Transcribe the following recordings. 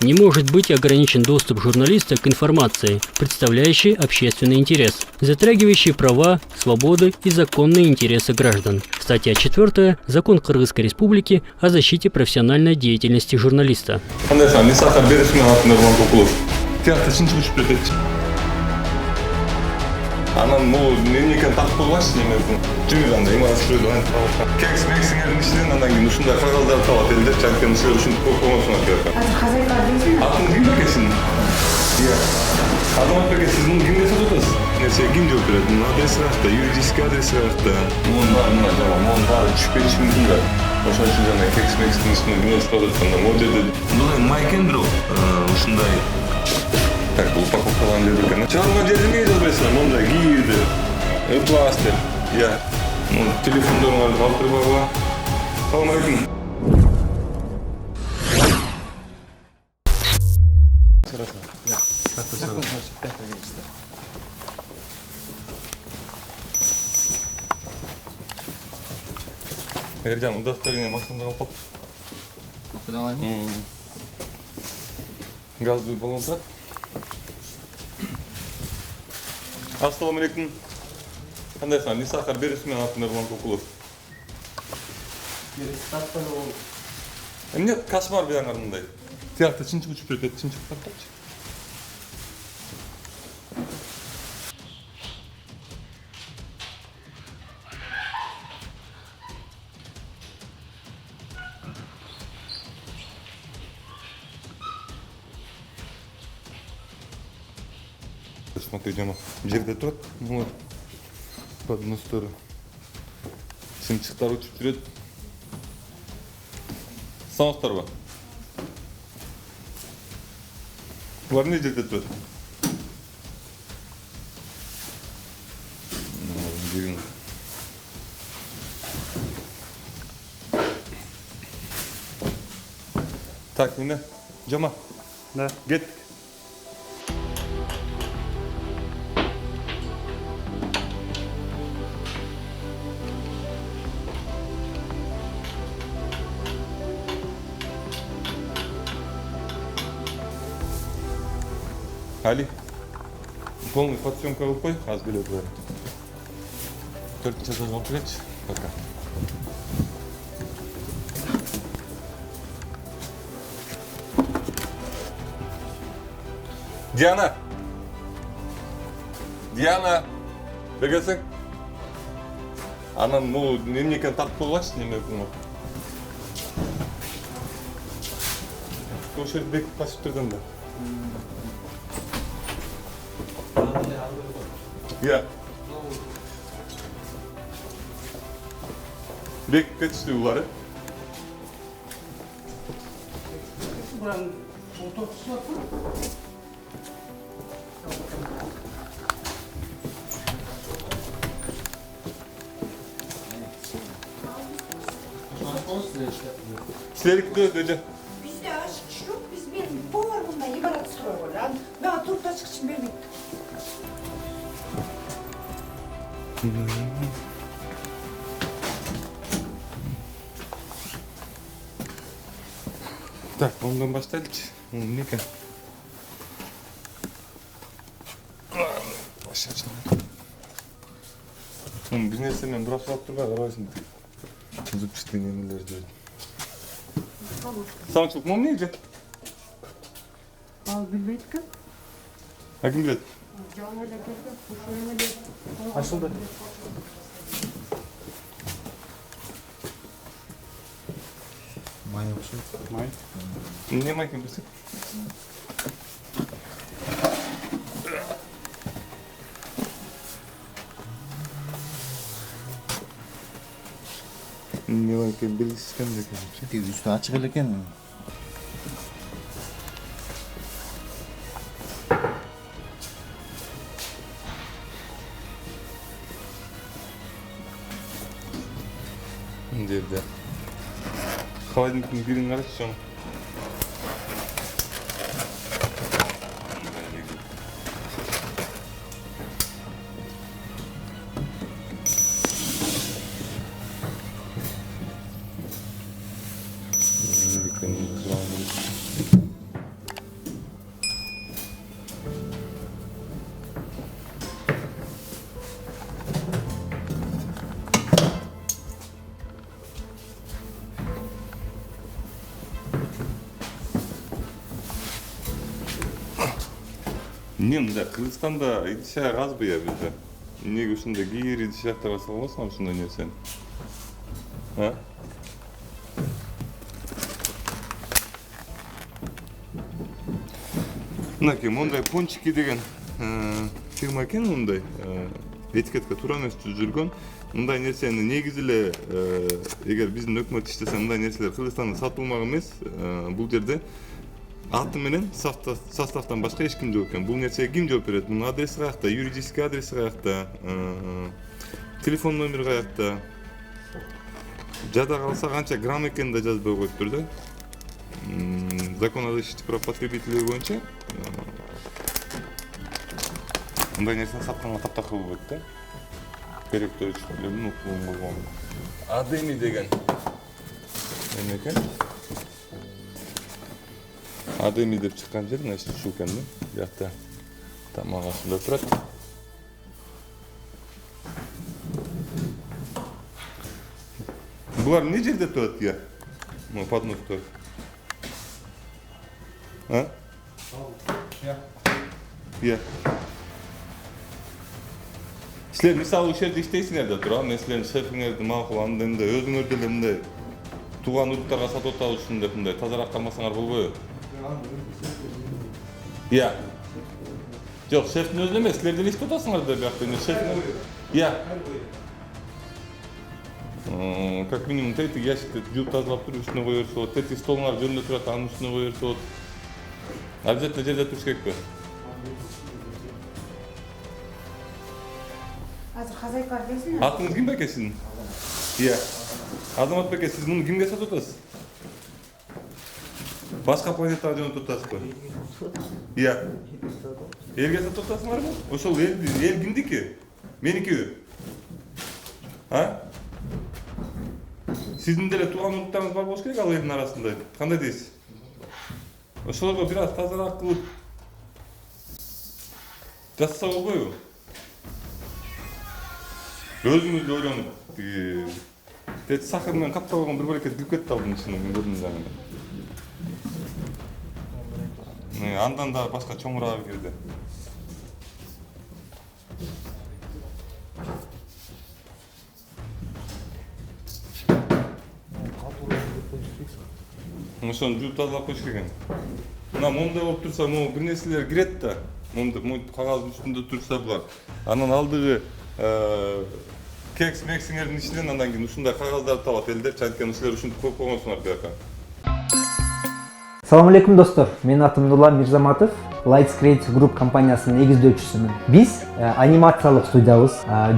Не может быть ограничен доступ журналиста к информации, представляющей общественный интерес, затрагивающей права, свободы и законные интересы граждан. Статья 4. Закон Кыргызской Республики о защите профессиональной деятельности журналиста. Анан мемлекет тартып койгончу немесин жүгүр андай имарат сүрөдү кексиңердин ичинен анан кийин ушундай кагаздар табат элдер чанкен силер ушинтип коюп койгонсуңар деп атат. Азыр казакка дейсиңби? Атын ким бересиң? Иә. Азамат берген сиз муну кимге сатып атасыз? Нерсе ким жооп берет? Мунун адреси каякта, юридический адреси каякта? Мунун баары түшүп кетиши мүмкүн да. Ошон үчүн жана кекстин ичинен эмне сатып атканда могу жерде бул эми майкен бирок ушундай так, упаковкаланып берип экен. Чыгарылган жерди эмнеге жазып бересиңер? Мондай гиирди, пластер, я. Телефондоруңарды алып берип койгула. Салам алейкум. Эржан, удостоверение машинада алып кал. Кудай алайын. Газды баллон турат. Ассаламу алейкум. Кандайсың? Нисахар бересиң, мен атын Нурлан Кукулов. Эмне кошмар бияңар мындай? Тиякта чынчып учуп берет, чынчып тартачы. Смотри, Дема, жерде турат, мулар подностору. Чымчыктар учуп жүрөт. Саңактарбы? Булар эмне жерде турат? Так, эмне? Жама. Да. Кеттик. Али, полный подсъемка кылып кой, аз билет бар. 4-нче этажга алып келечи. Пока. Диана! Диана! Бергесиң? Анан могу эмнекени тартып койгончу, неме кылмак. Ошол жерде бекип качып турган да. Я. Бек кетишти булар, Буран отурсуп атпы? Силердикте өтө. Bizde aşk yok, biz benim bağırmamda ibaret soruyor lan. Ben turup da çıkışım benim. Так, ondan başlayalım. Ne kan? Başlayalım. Biz ne seninle durak yapıp durma, arasında. Çocuk çıktı neler diyor. Sen çok mum neydi? Al bilmedik ki. Hakim bilet. Canlı da geldi, kuşlarına geldi. Açıldı. Май вообще? Май? Не май кемпесі. Не май кемпесі кемде кемпесі. Тек үстü açık екен. Жерде. Холодильниктің бірін қарашы соны. Эмне мындай Кыргызстанда идиш-аяк азбы я бизде? Эмнеге ушундай кийир идиш-аяктар жасалбасың ушундай нерсени? Мынакей мондай пончики деген фирма экен, мындай этикетке туура эмес түзүлгөн. Мындай нерсени негизи эле эгер биздин өкмөт иштесе мындай нерселер Кыргызстанда сатылмак эмес. Бул жерде аты менен составтан башка эч ким жок экен. Бул нерсеге ким жооп берет? Мунун адреси каякта, юридический адреси каякта, телефон номери каякта? Жада калса канча грамм экенин да жазбай коюптур да. Закон о защите прав потребителей боюнча мындай нерсени сатканга таптакыр болбойт да. Керектүү ölçülердин укугун болгон. Адеми деген эме экен. Адеми деп чыккан жер мына ушул экен да. Биякта тамак ашылып турат. Булар эмне жерде турат я? Могу подноста. Я. Силер мисалы ушул жерде иштейсиңер да тура, мен силердин шефиңерди макулдап эмне өзүңөр деле мындай тууган уруттарга сатып атабызсың деп мындай тазараак кармасаңар болбойбу? Я. Жок, шефтин өзүнө эмес, силер деле иштеп атасыңар да биякта шефиңер. Я. Как минимум третий ящикти жууп тазалап туруп үстүнө кое берсе болот. Третий столуңар жөнүндө турат, анын үстүнө кое берсе болот. Обязательно жерде туруш керекпи? Азыр хозяйка келсин. Атыңыз ким беке сиздин? Иә. Азамат беке, сиз муну кимге сатып атасыз? Башка планетага жөнөтүп атасызбы? Иә. Элге сатып атасыңарбы? Ошол эл кимдики? Меникиби? Сиздин деле тууган уруттарыңыз бар болуш керек ал элдин арасында. Кандай дейсиз? Ошолорго бир аз тазараак кылып жасаса болбойбу? Өзүңүз ойлонуп, сахар менен каптап алган бир бөлөкөт кирип кетти алдын ичине, мен көрдүм жаңы. Андан да башка чоңураагы кирди. Ошону жууп тазалап коюш керек экен. Мына момундай болуп турса, могу бир нерселер кирет да. Момундай кагаздын үстүндө турса булар. Анан алдыгы кекс мексиңердин ичинен андан кийин ушундай кагаздарды табат элдер, анткени силер ушинтип коюп койгонсуңар бияка. Салам алейкум достор, менин атым Нурлан Мирзаматов, Lights Creative Group компаниясынын негиздөөчүсүмүн. Биз анимациялык студиябыз.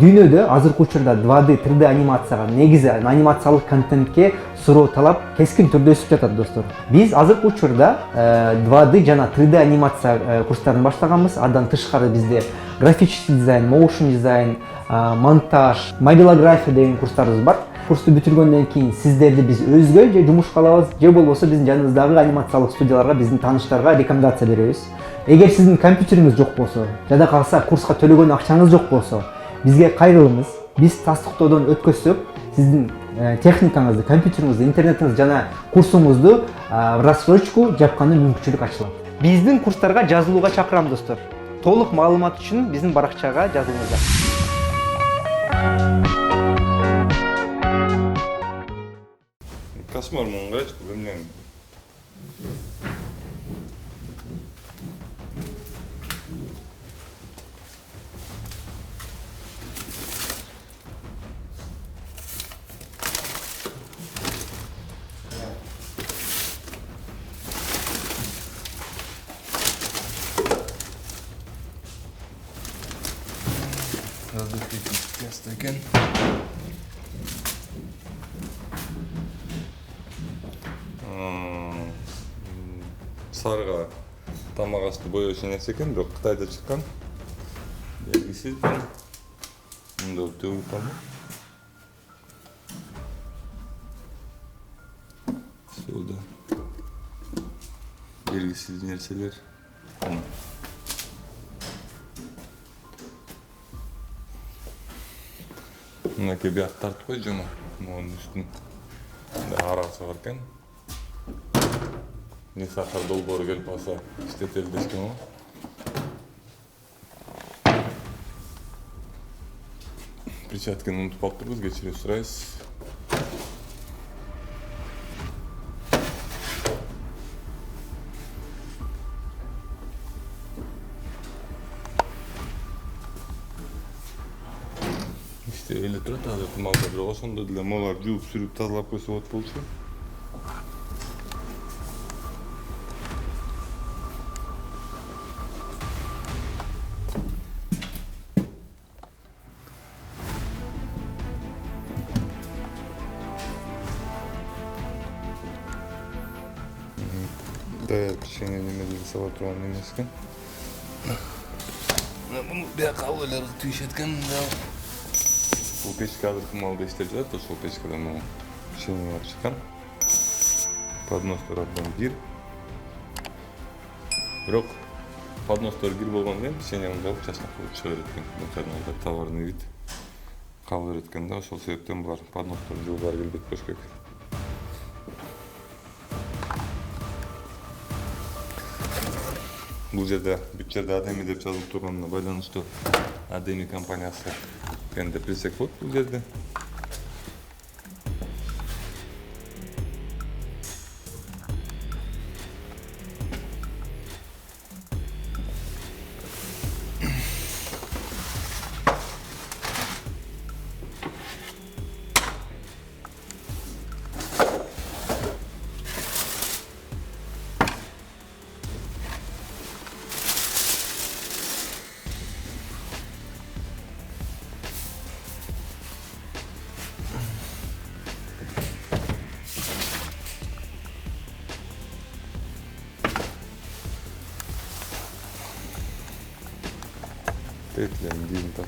Дүйнөдө азыркы учурда 2D, 3D анимацияга, негизи анимациялык контентке суроо талап кескин түрдө өсүп жатат достор. Биз азыркы учурда 2D жана 3D анимация курстарын баштаганбыз. Андан тышкары бизде графический дизайн, motion дизайн, монтаж, мобилография деген курстарыбыз бар. Курсту бүтүргөндөн кийин сиздерди биз өзгө же жумушка алабыз, же болбосо биздин жаныбыздагы анимациялык студияларга, биздин тааныштарга рекомендация беребиз. Эгер сиздин компьютериңиз жок болсо, жада калса курска төлөгөн акчаңыз жок болсо, бизге кайрылыңыз. Биз тастыктоодон өткөзсөк, сиздин техникаңызды, компьютериңизди, интернетиңизди жана курсуңузду в рассрочку жапканы мүмкүнчүлүк ачылат. Биздин курстарга жазылууга чакырам достор. Толук маалымат үчүн биздин баракчага жазылыңыздар. Кошмар муну карачы, эмне? Ясно экен. Сарыга тамак асты боёчу нерсе экен, бирок Кытайда чыккан. Белгисиз. Мында төгүп тамак. Сюда. белгисиз нерселер. Мынакей бияк тартып кой жана монун үстүн арасы бар экен. Не сахар долбоору келип калса иштетели дешкен го. Перчатканы унутуп калыптырбыз, кечирим сурайбыз. Эле турат азыр малда, бирок ошондо деле молар жууп сүрүп тазалап койсо болот болчу. Даяр кичине немеде сала турган эмес экен. Муну бияка алып эле түйүшөт экен. Бул печка азыркы малда иштеп жатат, ошол печкадан могу печеньелер чыккан. Подностор абдан кир. Бирок подностор кир болгондон кийин печеньени жабып чачнак кылып чыга берет экен. Бул товарный вид кала берет экен да, ошол себептен булар подностор жуугары келбейт болуш керек. Бул жерде бүт жерде Адеми деп жазылып турганына байланыштуу Адеми компаниясы кенде пресек болот бул жерде. Тетlerini diyeyim tak.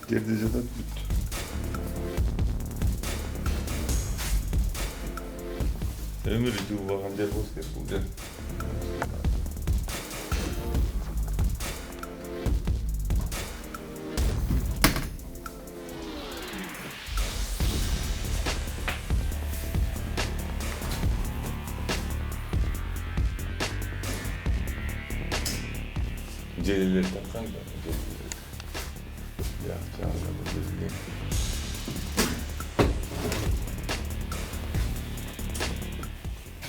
Geride de büt. Ömür idi bağın der boş kes bu der. Celiler takkan da. Ya, canım da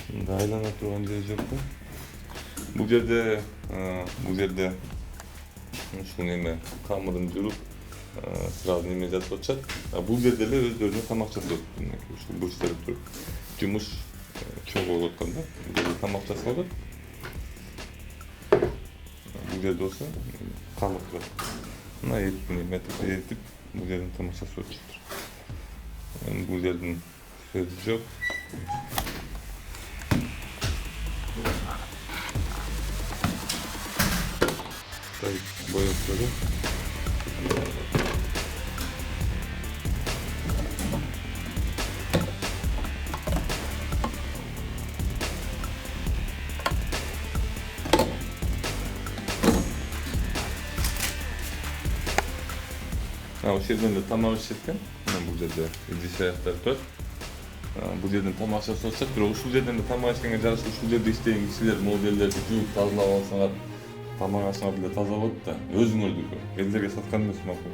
Şimdi aylana turgan jeri жок да. Бул жерде ушул неме камырын жүрүп сразу неме жатып атышат. Бул жерде эле өздөрүнүн тамак жасап атат. Ушул бурчтарда туруп жумуш чоң болуп атканда, бул жерде тамак жасап атат. Бул жерде болсо камыр турат. Мына этип бул жердин тамак жасап атышат. Бул жердин сөзү жок. Boyutları. O şeyden de tamam işletken. Bu жерде иdiş ayakları var. Bu жерден тамак жасап атышат, бирок ушул жерден de тамак ишкенге жараша ушул жерде иштеген кишилер могу жерлерди жууп тазалап алсаңар тамак ашыңар деле таза болот да, өзүңөрдүкү элдерге саткан эмес макул.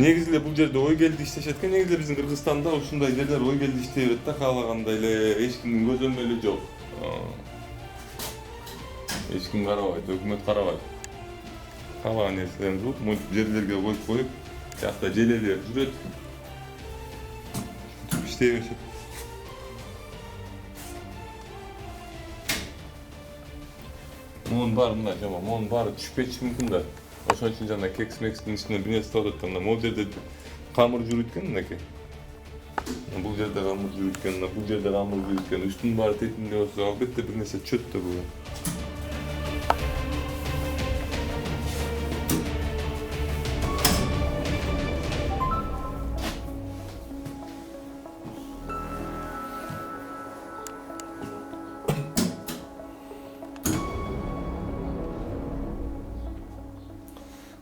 Негизи эле бул жерде ой келди иштешет экен. Негизи биздин Кыргызстанда ушундай жерлер ой келди иштей берет да, каалагандай эле, эч кимдин көз өнөрү жок. Эч ким карабайт, өкмөт карабайт. Каалаган нерселерин кылып, монтип жерлерге коюп, жакта желелер жүрөт. İşte yaşa. Mon bar mı acaba? Mon bar düşüp mümkün da. Oşun için canına keks meksin içinde bir nesli odattan da. O yerde kamur jürütken ne ki? Bu yerde kamur jürütken, bu yerde kamur jürütken. Üstün bar tetinde olsa elbette bir nesli çöt de bu.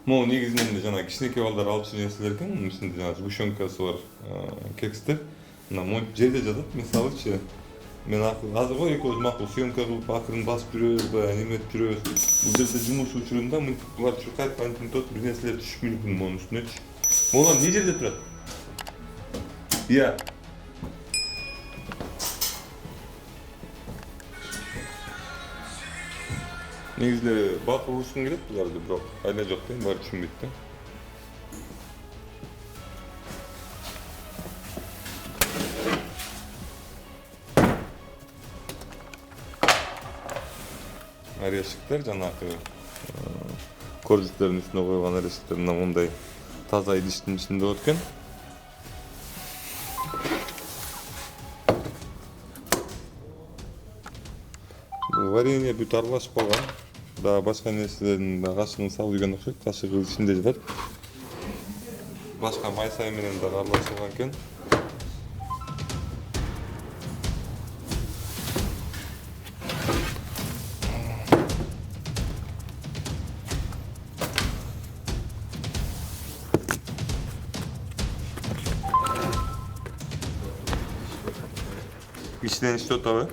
Mo негизинен эле жана кичинекей балдар алып жүргөн нерселер экен. Мунун ичинде жана сгущенкасы бар, кекстер. Мына монтип жерде жатат. Мисалычы, мен азыр го экөөбүз макул съемка кылып, акырын басып жүрөбүз, баягы неметип жүрөбүз. Бул жерде жумуш учурунда булар чуркайып кантип бир нерселер түшүп мүмкүн монун үстүнөчү. Булар эмне жерде турат? Иә. Негізі бақы ұшқын келеді бұларды, бірақ айна жоқ дейін, бары түсінбейді. Орешектер жаңағы коржиктердің үстіне қойған орешектер мындай таза идиштің ішінде өткен. Варенье бүт аралашып қалған. Да башка нерселердин кашыгын салып жүргөн окшойт, кашыгы ичинде жатат. Башка майсай менен да аралашылган экен. İçinden işte o tabi.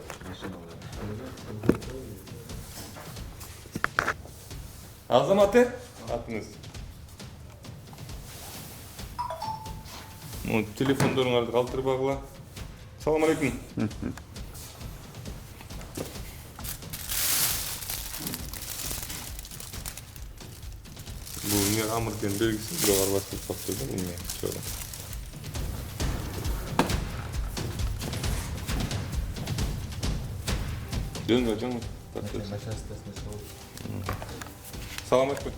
Азамат атыңыз. Телефондорыңарды калтырбагыла. Салам алейкум. Бул эмне амырдын белгиси, бирок арбаштырып калып да эмне чоң. Жөн. Салам алейкум.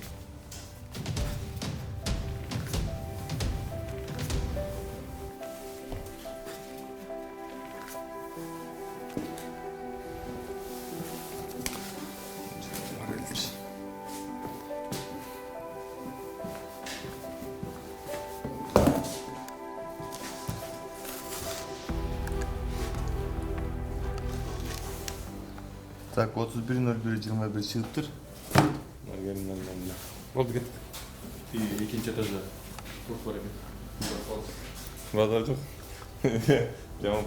Так, 31.01.21 çıktır. Oldu git. İkinci etajda. Çok var ekan. Bazar çok. Tamam.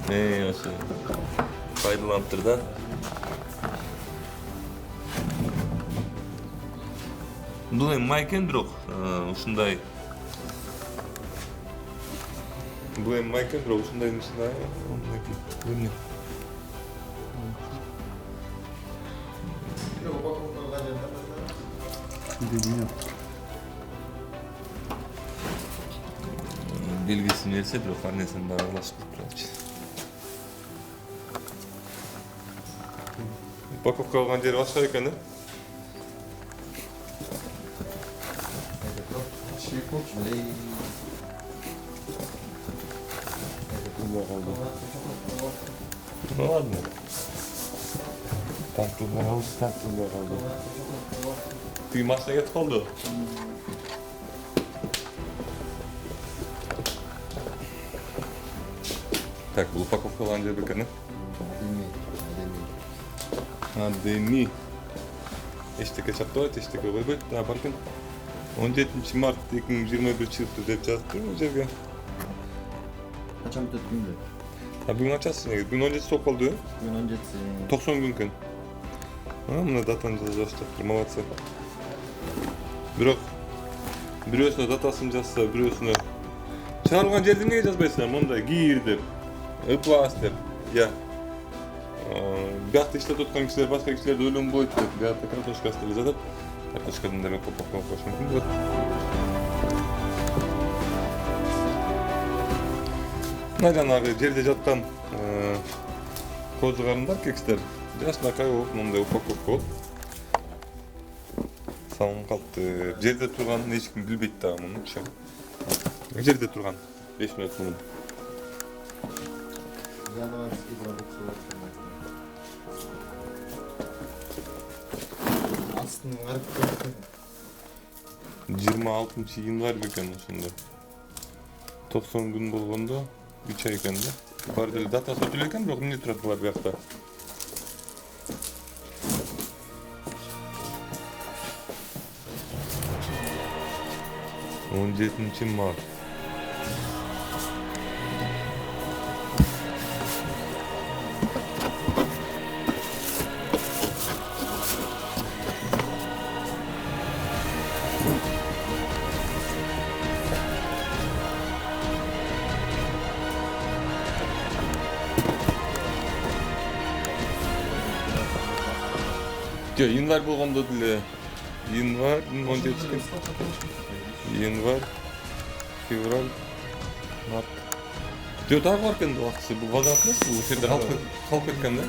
Nasıl? Faydalanıp da. Bu hem mayken drok. Ушундай. Bu hem mayken drok. Ушундай мисында. Эмне? Белгисин берсе, бирок арнесин баары аралашып турат. Упаковка алган жери башка экен, да? Ну ладно. Так тут kaldı. Ты машина кетип калды. Так, бұл упаковкалан жер бекен, да? Адеми. Эчтеке чаптабайт, эчтеке койбойт. Да, балким 17 март 2021 чыкты деп жазды бул жерге. Качан бүтөт күндө? Бүгүн ачасыз негизи. Бүгүн 17 соқ болду. Бүгүн 17. 90 күн екен. Мына датаны жазып жатыптыр. Молодцы. Бирок бирөөсүнө датасын жазса, бирөөсүнө чыгарылган жерди эмнеге жазбайсыңар? Мондай кийир деп, ыплас деп. Я биякта иштеп аткан кишилер башка кишилерди ойлонбойт деп, биякта картошкасы деп жазат. Картошкадан да көп коюш мүмкүн болот. Мына жанагы жерде жаткан кожугарындар кекстер жашынакай болуп мындай упаковка болуп салынып калыпты. Жерде турганын эч ким билбейт дагы мунучу. Жерде турган 5 мүнөт мурун. Январский продукция. Астын карап 26 январь бекен ошондо. 90 күн болгондо 3 ай экен да. Бар деле датасы өтүлө экен, бирок эмне турат булар биякта? Он 17 март. Жо, январь болгондо деле январь 17 январь, февраль, март. Жо, дагы бар экен убактысы. Бул базар эмес, бул жерде калып кеткен да.